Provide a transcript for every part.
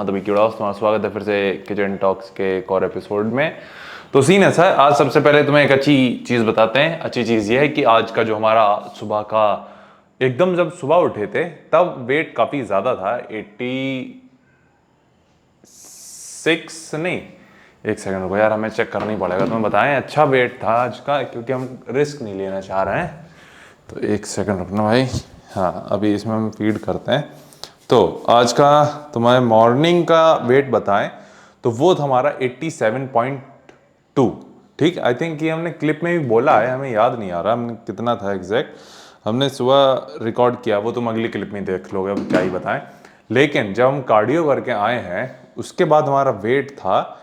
हाँ तो विकी उड़ास, तुम्हारा स्वागत है फिर से किचन टॉक्स के एक और एपिसोड में। तो सीन ऐसा है, आज सबसे पहले तुम्हें एक अच्छी चीज़ बताते हैं। अच्छी चीज़ ये है कि आज का जो हमारा सुबह का, एकदम जब सुबह उठे थे तब वेट काफ़ी ज़्यादा था। 86 नहीं, एक सेकंड रुको यार, हमें चेक करना ही पड़ेगा। तुम्हें बताएं, अच्छा वेट था आज का, क्योंकि हम रिस्क नहीं लेना चाह रहे हैं। तो एक सेकंड रुकना भाई। हाँ, अभी इसमें हम फीड करते हैं। तो आज का तुम्हारे मॉर्निंग का वेट बताएं तो वो था हमारा 87.2। ठीक, आई थिंक ये हमने क्लिप में भी बोला है, हमें याद नहीं आ रहा हमने कितना था एग्जैक्ट। हमने सुबह रिकॉर्ड किया, वो तुम अगली क्लिप में देख लोगे, अब क्या ही बताएं। लेकिन जब हम कार्डियो करके आए हैं उसके बाद हमारा वेट था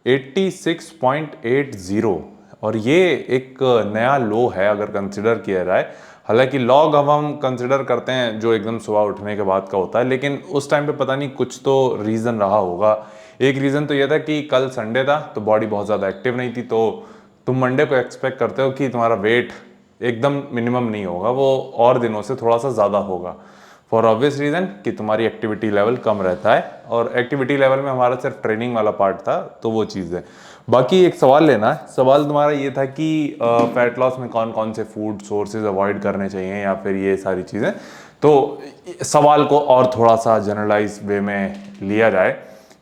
86.80, और ये एक नया लो है अगर कंसिडर किया जाए। हालांकि लॉग अब हम कंसिडर करते हैं जो एकदम सुबह उठने के बाद का होता है, लेकिन उस टाइम पे पता नहीं कुछ तो रीज़न रहा होगा। एक रीज़न तो यह था कि कल संडे था तो बॉडी बहुत ज़्यादा एक्टिव नहीं थी, तो तुम मंडे को एक्सपेक्ट करते हो कि तुम्हारा वेट एकदम मिनिमम नहीं होगा, वो और दिनों से थोड़ा सा ज़्यादा होगा। फॉर ऑब्वियस रीज़न कि तुम्हारी एक्टिविटी लेवल कम रहता है, और एक्टिविटी लेवल में हमारा सिर्फ ट्रेनिंग वाला पार्ट था, तो वो चीज़ है। बाकी एक सवाल लेना है, सवाल तुम्हारा ये था कि फैट लॉस में कौन कौन से फूड सोर्सेज अवॉइड करने चाहिए या फिर ये सारी चीज़ें। तो सवाल को और थोड़ा सा जनरलाइज वे में लिया जाए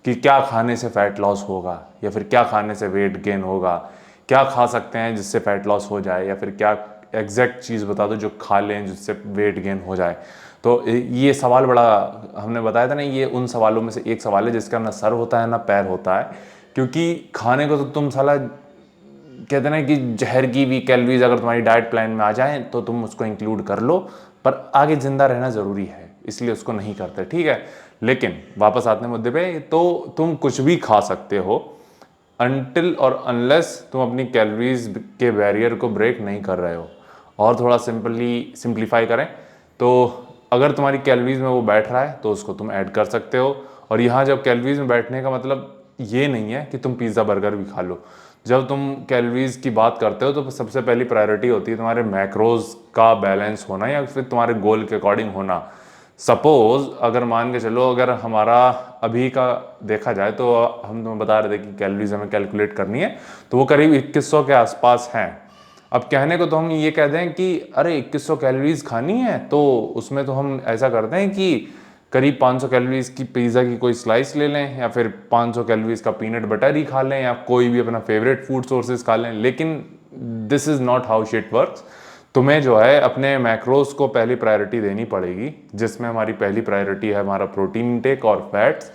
कि क्या खाने से फैट लॉस होगा, या फिर क्या खाने से वेट गेन होगा, क्या खा सकते हैं जिससे फैट लॉस हो जाए, या फिर क्या एग्जैक्ट चीज़ बता दो जो खा लें जिससे वेट गेन हो जाए। तो ये सवाल बड़ा, हमने बताया था ना, ये उन सवालों में से एक सवाल है जिसका ना सर होता है ना पैर होता है। क्योंकि खाने को तो तुम साला कहते ना कि जहर की भी कैलोरीज अगर तुम्हारी डाइट प्लान में आ जाए तो तुम उसको इंक्लूड कर लो, पर आगे जिंदा रहना ज़रूरी है इसलिए उसको नहीं करते, ठीक है। लेकिन वापस आते हैं मुद्दे पे, तो तुम कुछ भी खा सकते हो अनटिल और अनलेस तुम अपनी कैलोरीज के बैरियर को ब्रेक नहीं कर रहे हो। और थोड़ा सिंप्लीफाई करें तो अगर तुम्हारी कैलोरीज में वो बैठ रहा है तो उसको तुम ऐड कर सकते हो। और यहाँ जब कैलोरीज में बैठने का मतलब ये नहीं है कि तुम पिज़्ज़ा बर्गर भी खा लो। जब तुम कैलोरीज की बात करते हो तो सबसे पहली प्रायोरिटी होती है तुम्हारे मैक्रोज का बैलेंस होना या फिर तुम्हारे गोल के अकॉर्डिंग होना। सपोज अगर मान के चलो, अगर हमारा अभी का देखा जाए तो हम तुम्हें बता रहे थे कि कैलोरीज हमें कैलकुलेट करनी है, तो वो करीब 2100 के आसपास हैं। अब कहने को तो हम ये कह दें कि अरे 2100 कैलोरीज खानी है, तो उसमें तो हम ऐसा करते हैं कि करीब 500 कैलोरीज की पिज़्ज़ा की कोई स्लाइस ले लें, या फिर 500 कैलोरीज का पीनट बटर ही खा लें, या कोई भी अपना फेवरेट फूड सोर्सेज खा लें। लेकिन this is not how shit works. तुम्हें जो है अपने मैक्रोस को पहली प्रायोरिटी देनी पड़ेगी, जिसमें हमारी पहली प्रायोरिटी है हमारा प्रोटीन इंटेक और फैट्स,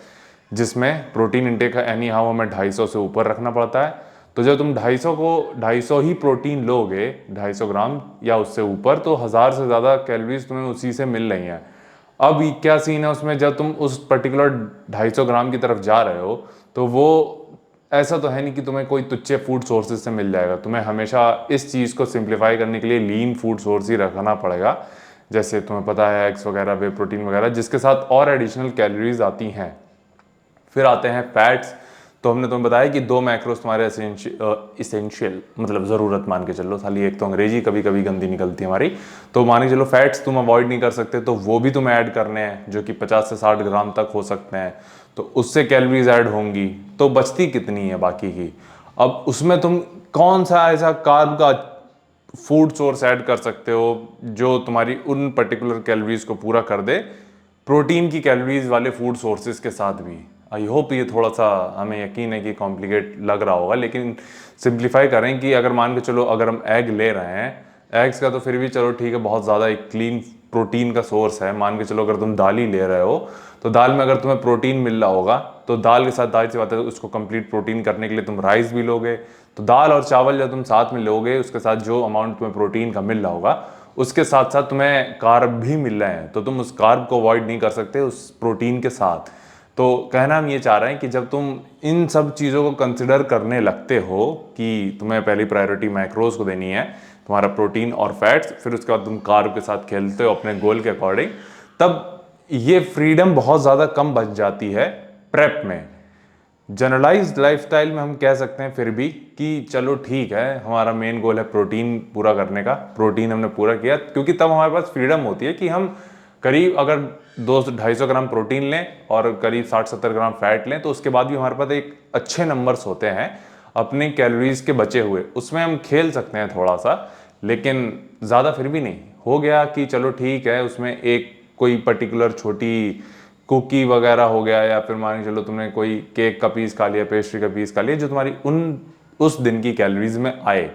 जिसमें प्रोटीन इंटेक एनी हाउ हमें 250 से ऊपर रखना पड़ता है। तो जब तुम 250 ही प्रोटीन लोगे, 250 ग्राम या उससे ऊपर, तो 1000 से ज़्यादा कैलोरीज तुम्हें उसी से मिल रही हैं। अब क्या सीन है उसमें, जब तुम उस पर्टिकुलर 250 ग्राम की तरफ जा रहे हो तो वो ऐसा तो है नहीं कि तुम्हें कोई तुच्छे फूड सोर्सेज से मिल जाएगा। तुम्हें हमेशा इस चीज़ को सिंप्लीफाई करने के लिए लीन फूड सोर्स ही रखना पड़ेगा, जैसे तुम्हें पता है एग्स वगैरह, वे प्रोटीन वगैरह, जिसके साथ और एडिशनल कैलोरीज आती हैं। फिर आते हैं फैट्स। तो हमने तुम्हें बताया कि दो मैक्रोस तुम्हारे इसेंशियल मतलब ज़रूरत मान के चलो, खाली एक तो अंग्रेजी कभी कभी गंदी निकलती है हमारी। तो मान के चलो फैट्स तुम अवॉइड नहीं कर सकते, तो वो भी तुम्हें ऐड करने हैं, जो कि 50 से 60 ग्राम तक हो सकते हैं। तो उससे कैलोरीज ऐड होंगी, तो बचती कितनी है बाकी की। अब उसमें तुम कौन सा ऐसा कार्ब का फूड सोर्स ऐड कर सकते हो जो तुम्हारी उन पर्टिकुलर कैलोरीज को पूरा कर दे, प्रोटीन की कैलोरीज वाले फूड सोर्सेज के साथ भी। आई होप ये थोड़ा सा, हमें यकीन है कि कॉम्प्लिकेट लग रहा होगा, लेकिन सिंप्लीफाई करें कि अगर मान के चलो अगर हम एग ले रहे हैं, एग्स का तो फिर भी चलो ठीक है, बहुत ज़्यादा एक क्लीन प्रोटीन का सोर्स है। मान के चलो अगर तुम दाल ही ले रहे हो, तो दाल में अगर तुम्हें प्रोटीन मिल रहा होगा तो दाल के साथ दाल सी बात है, उसको कंप्लीट प्रोटीन करने के लिए तुम राइस भी लोगे। तो दाल और चावल जब तुम साथ में लोगे, उसके साथ जो अमाउंट तुम्हें प्रोटीन का मिल रहा होगा उसके साथ साथ तुम्हें कार्ब भी मिल रहे हैं, तो तुम उस कार्ब को अवॉइड नहीं कर सकते उस प्रोटीन के साथ। तो कहना हम ये चाह रहे हैं कि जब तुम इन सब चीज़ों को कंसिडर करने लगते हो कि तुम्हें पहली प्रायोरिटी मैक्रोज को देनी है, तुम्हारा प्रोटीन और फैट्स, फिर उसके बाद तुम कार्ब के साथ खेलते हो अपने गोल के अकॉर्डिंग, तब ये फ्रीडम बहुत ज़्यादा कम बच जाती है प्रेप में। जनरलाइज्ड लाइफस्टाइल में हम कह सकते हैं फिर भी कि चलो ठीक है, हमारा मेन गोल है प्रोटीन पूरा करने का, प्रोटीन हमने पूरा किया, क्योंकि तब हमारे पास फ्रीडम होती है कि हम करीब अगर 200-250 ग्राम प्रोटीन लें और करीब 60-70 ग्राम फैट लें, तो उसके बाद भी हमारे पास एक अच्छे नंबर्स होते हैं अपने कैलोरीज के बचे हुए। उसमें हम खेल सकते हैं थोड़ा सा, लेकिन ज़्यादा फिर भी नहीं। हो गया कि चलो ठीक है, उसमें एक कोई पर्टिकुलर छोटी कुकी वगैरह हो गया, या फिर मान के चलो तुमने कोई केक का पीस खा लिया, पेस्ट्री का पीस खा लिया, जो तुम्हारी उस दिन की कैलोरीज में आए।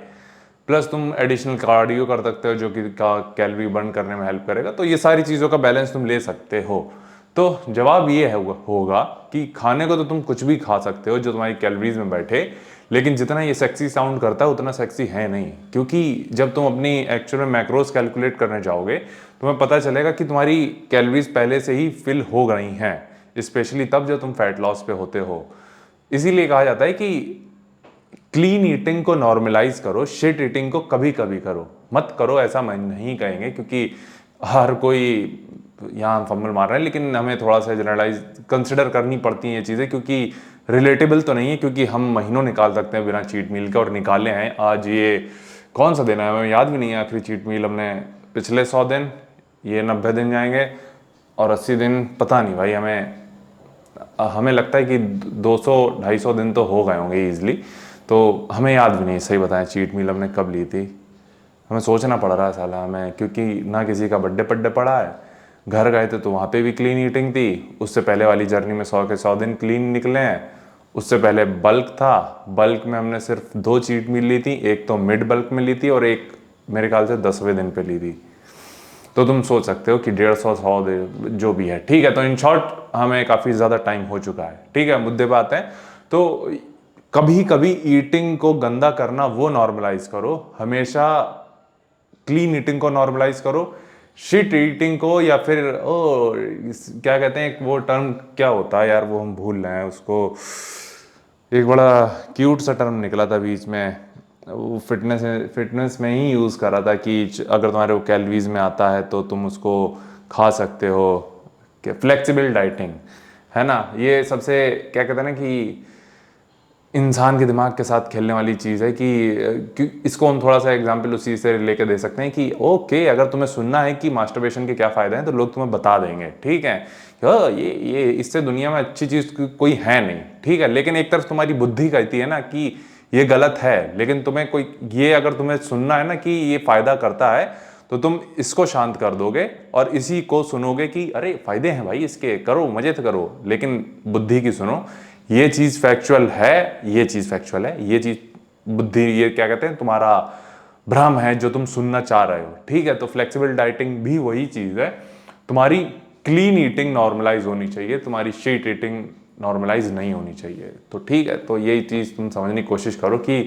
प्लस तुम एडिशनल कार्डियो कर सकते हो जो कि कैलोरी बर्न करने में हेल्प करेगा। तो ये सारी चीज़ों का बैलेंस तुम ले सकते हो। तो जवाब ये होगा कि खाने को तो तुम कुछ भी खा सकते हो जो तुम्हारी कैलोरीज में बैठे, लेकिन जितना ये सेक्सी साउंड करता है उतना सेक्सी है नहीं। क्योंकि जब तुम अपनी एक्चुअल में मैक्रोज कैलकुलेट करने जाओगे, तुम्हें पता चलेगा कि तुम्हारी कैलोरीज पहले से ही फिल हो गई हैं, स्पेशली तब जब तुम फैट लॉस पे होते हो। इसीलिए कहा जाता है कि क्लीन ईटिंग को नॉर्मलाइज करो, शिट ईटिंग को कभी कभी करो, मत करो ऐसा मैं नहीं कहेंगे, क्योंकि हर कोई यहाँ फंबल मार रहा है, लेकिन हमें थोड़ा सा जनरलाइज कंसिडर करनी पड़ती हैं ये चीज़ें, क्योंकि रिलेटेबल तो नहीं है, क्योंकि हम महीनों निकाल सकते हैं बिना चीट मील के, और निकाले हैं। आज ये कौन सा दिन है हमें याद भी नहीं है, आखिरी चीट मील हमने पिछले 100 दिन, ये 90 दिन जाएंगे, और 80 दिन पता नहीं भाई। हमें लगता है कि 200-250 दिन तो हो गए होंगे ईजिली, तो हमें याद भी नहीं सही बताएं चीट मील हमने कब ली थी। हमें सोचना पड़ रहा है साला हमें, क्योंकि ना किसी का बर्थडे पड्डे पड़ा है, घर गए थे तो वहाँ पे भी क्लीन ईटिंग थी, उससे पहले वाली जर्नी में 100 के 100 दिन क्लीन निकले हैं, उससे पहले बल्क था, बल्क में हमने सिर्फ 2 चीट मील ली थी, एक तो मिड बल्क में ली थी और एक मेरे ख्याल से 10वें दिन पे ली थी। तो तुम सोच सकते हो कि 150-100 जो भी है, ठीक है। तो इन शॉर्ट हमें काफ़ी ज़्यादा टाइम हो चुका है, ठीक है, मुद्दे पे आते हैं। तो कभी कभी ईटिंग को गंदा करना वो नॉर्मलाइज करो, हमेशा क्लीन ईटिंग को नॉर्मलाइज करो। शिट ईटिंग को, या फिर क्या कहते हैं, वो टर्म क्या होता है यार, वो हम भूल रहे हैं उसको, एक बड़ा क्यूट सा टर्म निकला था बीच में, वो फिटनेस में ही यूज़ करा था कि अगर तुम्हारे वो कैलोरीज में आता है तो तुम उसको खा सकते हो। फ्लेक्सिबल डाइटिंग है ना, ये सबसे क्या कहते हैं ना कि इंसान के दिमाग के साथ खेलने वाली चीज़ है कि इसको हम थोड़ा सा एग्जांपल उसी से लेके दे सकते हैं कि ओके, अगर तुम्हें सुनना है कि मास्टरबेशन के क्या फ़ायदे हैं तो लोग तुम्हें बता देंगे, ठीक है, ये इससे दुनिया में अच्छी चीज़ कोई है नहीं, ठीक है। लेकिन एक तरफ तुम्हारी बुद्धि कहती है ना कि ये गलत है, लेकिन तुम्हें कोई ये अगर तुम्हें सुनना है ना कि ये फ़ायदा करता है, तो तुम इसको शांत कर दोगे और इसी को सुनोगे कि अरे फ़ायदे हैं भाई इसके, करो मजे तो करो। लेकिन बुद्धि की सुनो, ये चीज़ फैक्चुअल है, ये चीज़ फैक्चुअल है, ये चीज़ बुद्धि, ये क्या कहते हैं, तुम्हारा भ्रम है जो तुम सुनना चाह रहे हो, ठीक है। तो फ्लेक्सिबल डाइटिंग भी वही चीज़ है, तुम्हारी क्लीन ईटिंग नॉर्मलाइज होनी चाहिए, तुम्हारी शीट ईटिंग नॉर्मलाइज नहीं होनी चाहिए। तो ठीक है, तो यही चीज़ तुम समझने की कोशिश करो कि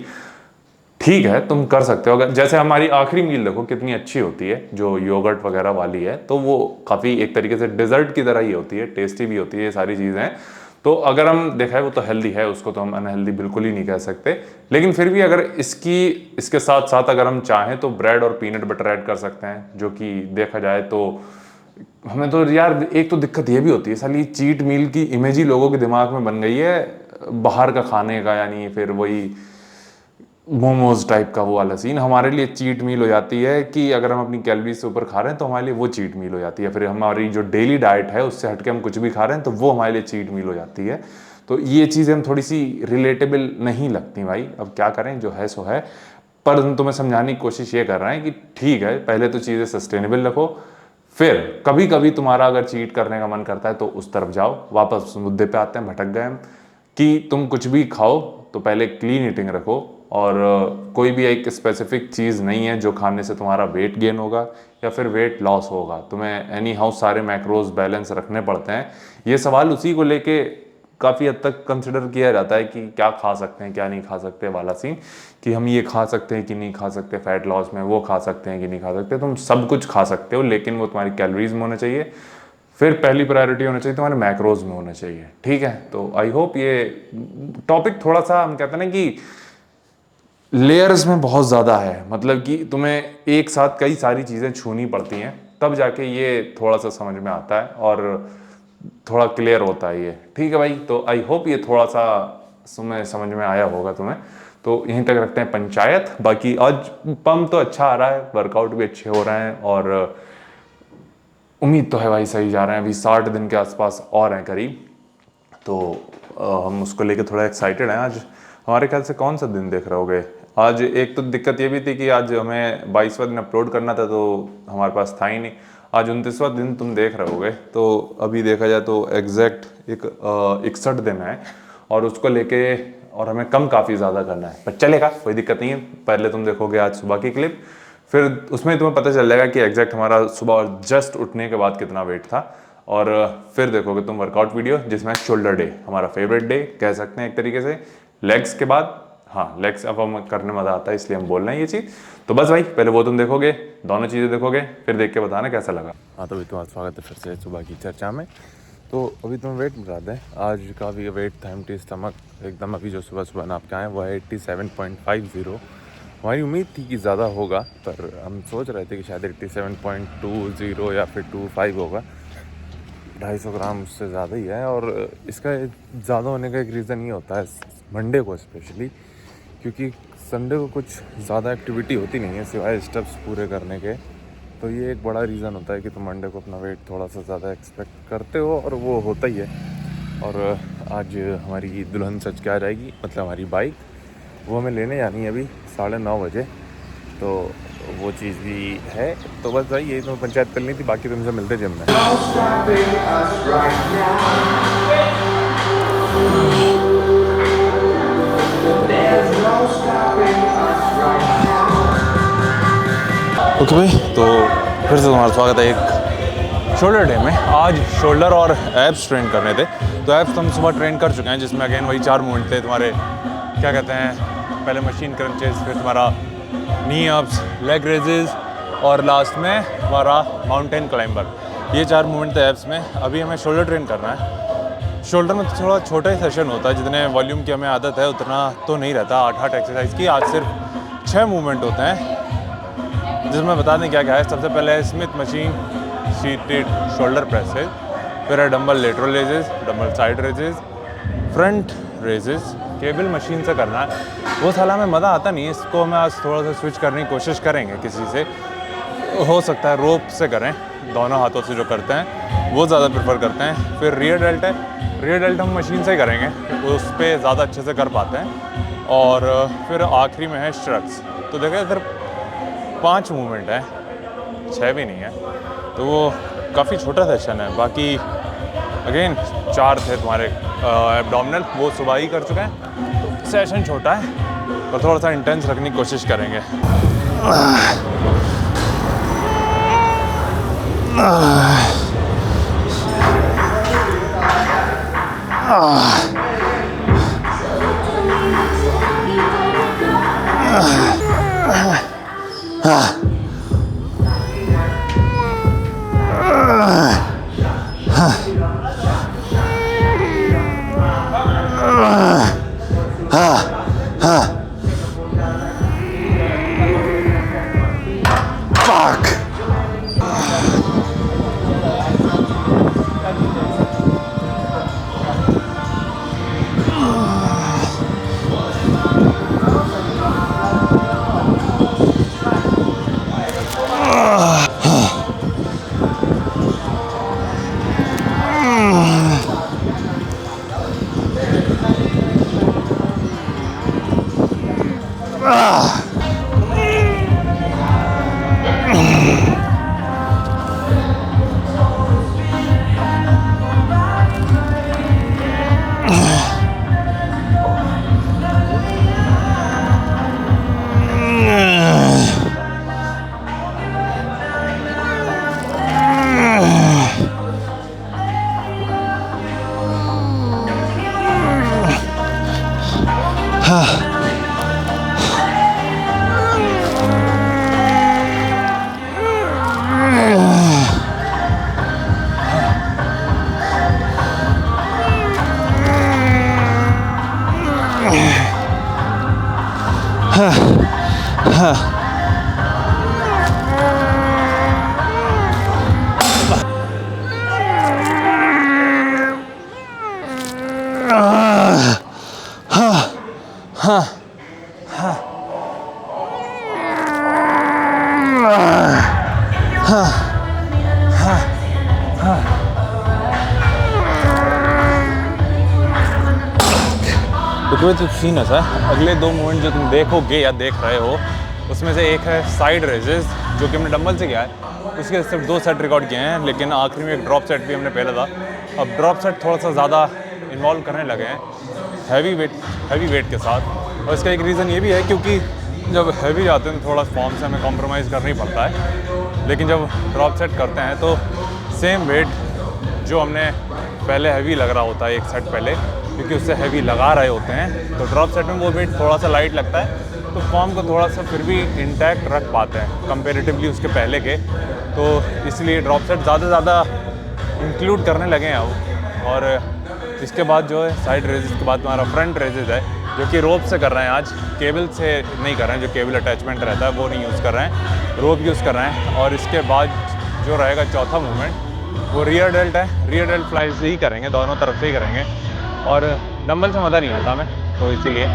ठीक है तुम कर सकते हो। अगर जैसे हमारी आखिरी मील देखो कितनी अच्छी होती है, जो योगर्ट वगैरह वाली है, तो वो काफ़ी एक तरीके से डिज़र्ट की तरह ही होती है, टेस्टी भी होती है, ये सारी चीज़ें। तो अगर हम देखा है वो तो हेल्दी है, उसको तो हम अनहेल्दी बिल्कुल ही नहीं कह सकते। लेकिन फिर भी अगर इसके साथ साथ अगर हम चाहें तो ब्रेड और पीनट बटर ऐड कर सकते हैं, जो कि देखा जाए तो हमें तो यार एक तो दिक्कत ये भी होती है, साली चीट मील की इमेज ही लोगों के दिमाग में बन गई है बाहर का खाने का, यानी फिर वही मोमोज टाइप का वो वाला सीन हमारे लिए चीट मील हो जाती है कि अगर हम अपनी कैलोरीज से ऊपर खा रहे हैं तो हमारे लिए वो चीट मील हो जाती है। फिर हमारी जो डेली डाइट है उससे हटके हम कुछ भी खा रहे हैं तो वो हमारे लिए चीट मील हो जाती है। तो ये चीज़ें हम थोड़ी सी रिलेटेबल नहीं लगती भाई, अब क्या करें, जो है सो है। पर हम तुम्हें समझाने की कोशिश ये कर रहे हैं कि ठीक है, पहले तो चीज़ें सस्टेनेबल रखो, फिर कभी कभी तुम्हारा अगर चीट करने का मन करता है तो उस तरफ जाओ। वापस उस मुद्दे पे आते हैं, भटक गए हम, कि तुम कुछ भी खाओ तो पहले क्लीन ईटिंग रखो, और कोई भी एक स्पेसिफिक चीज़ नहीं है जो खाने से तुम्हारा वेट गेन होगा या फिर वेट लॉस होगा। तुम्हें एनी हाउ सारे मैक्रोज बैलेंस रखने पड़ते हैं। ये सवाल उसी को लेके काफ़ी हद तक कंसिडर किया जाता है कि क्या खा सकते हैं क्या नहीं खा सकते वाला सीन, कि हम ये खा सकते हैं कि नहीं खा सकते फैट लॉस में, वो खा सकते हैं कि नहीं खा सकते। तुम सब कुछ खा सकते हो, लेकिन वो तुम्हारी कैलोरीज में होना चाहिए। फिर पहली प्रायोरिटी होना चाहिए तुम्हारे मैक्रोज में होना चाहिए, ठीक है। तो आई होप ये टॉपिक थोड़ा सा, हम कहते हैं ना कि लेयर्स में बहुत ज़्यादा है, मतलब कि तुम्हें एक साथ कई सारी चीज़ें छूनी पड़ती हैं, तब जाके ये थोड़ा सा समझ में आता है और थोड़ा क्लियर होता है ये, ठीक है भाई। तो आई होप ये थोड़ा सा समझ में आया होगा तुम्हें। तो यहीं तक रखते हैं पंचायत। बाकी आज पंप तो अच्छा आ रहा है, वर्कआउट भी अच्छे हो रहे हैं, और उम्मीद तो है भाई सही जा रहे हैं। अभी 60 दिन के आसपास और हैं करीब, तो हम उसको लेके थोड़ा एक्साइटेड हैं। आज हमारे ख्याल से कौन सा दिन देख रहे होगे? आज एक तो दिक्कत ये भी थी कि आज हमें 22वां दिन अपलोड करना था, तो हमारे पास था ही नहीं। आज 29वां दिन तुम देख रहे होगे, तो अभी देखा जाए तो एग्जैक्ट एक 61 दिन है और उसको लेके और हमें कम काफ़ी ज़्यादा करना है, पर चलेगा, कोई दिक्कत नहीं है। पहले तुम देखोगे आज सुबह की क्लिप, फिर उसमें तुम्हें पता चल जाएगा कि एग्जैक्ट हमारा सुबह जस्ट उठने के बाद कितना वेट था। और फिर देखोगे तुम वर्कआउट वीडियो जिसमें शोल्डर डे, हमारा फेवरेट डे कह सकते हैं एक तरीके से। लेग्स के बाद, हाँ लेग्स अब हम करने मज़ा आता है इसलिए हम बोल रहे हैं ये चीज़। तो बस भाई पहले वो तुम देखोगे, दोनों चीज़ें देखोगे, फिर देख के बताना कैसा लगा। हाँ तो भाई तुम्हारा स्वागत है फिर से सुबह की चर्चा में। तो अभी तुम्हें वेट बता दें, आज का भी वेट था एम्प्टी स्टमक एकदम। अभी जो सुबह सुबह नाप के आए वो है 87.50। हमारी उम्मीद थी कि ज़्यादा होगा, पर हम सोच रहे थे कि शायद 87.20 या फिर 25 होगा। 250 ग्राम उससे ज़्यादा ही है। और इसका ज़्यादा होने का एक रीज़न ये होता है मंडे को स्पेशली, क्योंकि संडे को कुछ ज़्यादा एक्टिविटी होती नहीं है सिवाय स्टेप्स पूरे करने के। तो ये एक बड़ा रीज़न होता है कि तुम मंडे को अपना वेट थोड़ा सा ज़्यादा एक्सपेक्ट करते हो, और वो होता ही है। और आज हमारी दुल्हन सच के आ जाएगी, मतलब हमारी बाइक, वो हमें लेने जानी है अभी 9:30 बजे, तो वो चीज़ भी है। तो बस भाई यही तुम्हें पंचायत करनी थी, बाकी तुमसे मिलते जिम में। ओके भाई, तो फिर से तुम्हारा स्वागत है एक शोल्डर डे में। आज शोल्डर और एब्स ट्रेन करने थे, तो एब्स हम सुबह ट्रेन कर चुके हैं, जिसमें अगेन वही 4 मूवमेंट थे तुम्हारे, क्या कहते हैं, पहले मशीन क्रंचेस, फिर तुम्हारा नी अप्स, लेग रेजेस और लास्ट में हमारा माउंटेन क्लाइंबर। ये 4 मूवमेंट थे एब्स में। अभी हमें शोल्डर ट्रेन करना है। शोल्डर में थोड़ा छोटा ही सेशन होता है, जितने वॉल्यूम की हमें आदत है उतना तो नहीं रहता 8-8 एक्सरसाइज की। आज सिर्फ 6 मूवमेंट होते हैं, जिसमें बता दें क्या क्या है। सबसे पहले है Smith machine seated shoulder presses, फिर है dumbbell lateral raises, dumbbell side raises, front raises. Cable machine से करना है, वो साला में मज़ा आता नहीं है। इसको मैं आज थोड़ा सा स्विच करने की कोशिश करेंगे किसी से, हो सकता है रोप से करें, दोनों हाथों से जो करते हैं वो ज़्यादा प्रेफर करते हैं। फिर रियर डेल्ट है, रियर डेल्ट हम मशीन से ही करेंगे, उस पर ज़्यादा अच्छे से कर पाते हैं। और फिर आखिरी में है स्ट्रक्स। तो देखो इधर 5 मूवमेंट है, 6 भी नहीं है, तो वो काफ़ी छोटा सेशन है। बाकी अगेन 4 थे तुम्हारे एब्डोमिनल, वो सुबह ही कर चुके हैं। तो सेशन छोटा है पर थोड़ा सा इंटेंस रखने की कोशिश करेंगे। क्योंकि तो सीन ऐसा है, अगले 2 मूवमेंट जो तुम देखोगे या देख रहे हो उसमें से एक है साइड रेजेस जो कि हमने डंबल से किया है, उसके सिर्फ 2 सेट रिकॉर्ड किए हैं, लेकिन आखिरी में एक ड्रॉप सेट भी हमने पहला था। अब ड्रॉप सेट थोड़ा सा ज़्यादा इन्वॉल्व करने लगे हैं हैवी वेट के साथ, और इसका एक रीज़न ये भी है क्योंकि जब हैवी जाते हैं तो थोड़ा फॉर्म से हमें कॉम्प्रोमाइज़ करना ही पड़ता है, लेकिन जब ड्रॉप सेट करते हैं तो सेम वेट जो हमने पहले हैवी लग रहा होता है एक सेट पहले, क्योंकि उससे हैवी लगा रहे होते हैं, तो ड्रॉप सेट में वो वेट थोड़ा सा लाइट लगता है, तो फॉर्म को थोड़ा सा फिर भी इंटैक्ट रख पाते हैं कंपेरेटिवली उसके पहले के, तो इसलिए ड्रॉप सेट ज़्यादा इंक्लूड करने लगे हैं अब। और इसके बाद जो है साइड रेजेस के बाद हमारा फ्रंट रेजेस है जो कि रोप से कर रहे हैं, आज केबल से नहीं कर रहे हैं, जो केबल अटैचमेंट रहता है वो नहीं यूज़ कर रहे हैं, रोप यूज़ कर रहे हैं। और इसके बाद जो रहेगा चौथा मूवमेंट वो रियर डेल्ट है, रियर डेल्ट फ्लाई से ही करेंगे, दोनों तरफ से ही करेंगे, और डंबल से मज़ा नहीं आता हमें, तो इसीलिए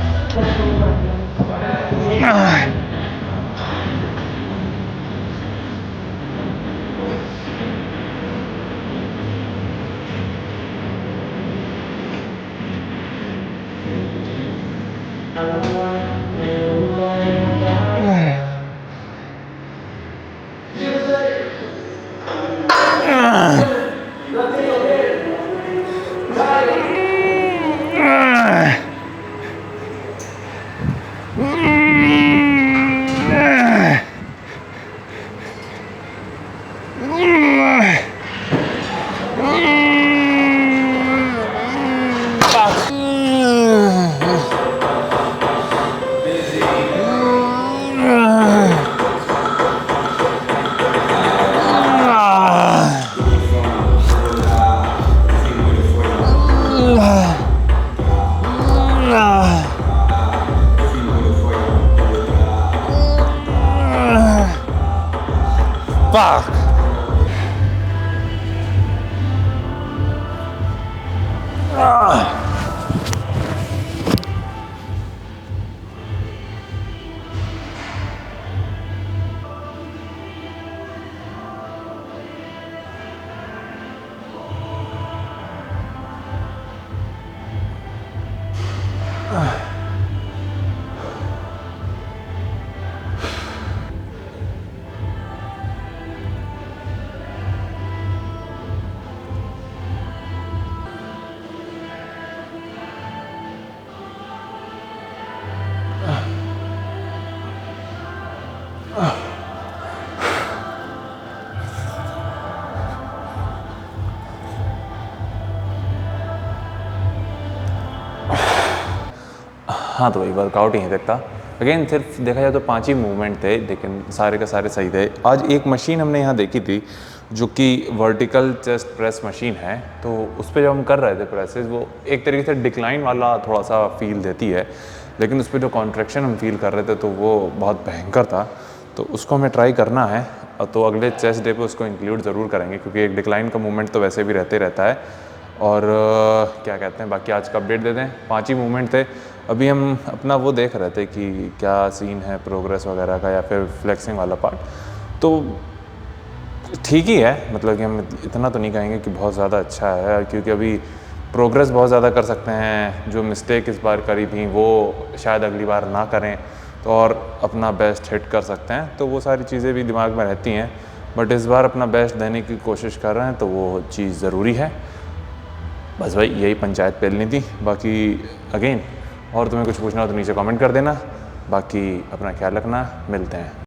Fuck! हाँ, तो वही वर्कआउट ही देखता। अगेन सिर्फ देखा जाए तो 5 ही मूवमेंट थे, लेकिन सारे के सारे सही थे। आज एक मशीन हमने यहाँ देखी थी जो कि वर्टिकल चेस्ट प्रेस मशीन है, तो उस पर जब हम कर रहे थे प्रेसेस, वो एक तरीके से डिक्लाइन वाला थोड़ा सा फील देती है, लेकिन उस पर जो कॉन्ट्रैक्शन हम फील कर रहे थे तो वो बहुत भयंकर था, तो उसको हमें ट्राई करना है। तो अगले चेस्ट डे पे उसको इंक्लूड ज़रूर करेंगे, क्योंकि एक डिक्लाइन का मूवमेंट तो वैसे भी रहता है। और क्या कहते हैं, बाकी आज का अपडेट दे दें, 5 ही मूवमेंट थे। अभी हम अपना वो देख रहे थे कि क्या सीन है प्रोग्रेस वगैरह का, या फिर फ्लेक्सिंग वाला पार्ट, तो ठीक ही है। मतलब कि हम इतना तो नहीं कहेंगे कि बहुत ज़्यादा अच्छा है, क्योंकि अभी प्रोग्रेस बहुत ज़्यादा कर सकते हैं। जो मिस्टेक इस बार करी थी वो शायद अगली बार ना करें, तो और अपना बेस्ट हिट कर सकते हैं, तो वो सारी चीज़ें भी दिमाग में रहती हैं। बट इस बार अपना बेस्ट देने की कोशिश कर रहे हैं, तो वो चीज़ ज़रूरी है। बस भाई यही पंचायत पेलनी थी। बाकी अगेन और तुम्हें कुछ पूछना हो तो नीचे कमेंट कर देना। बाकी अपना ख्याल रखना, मिलते हैं।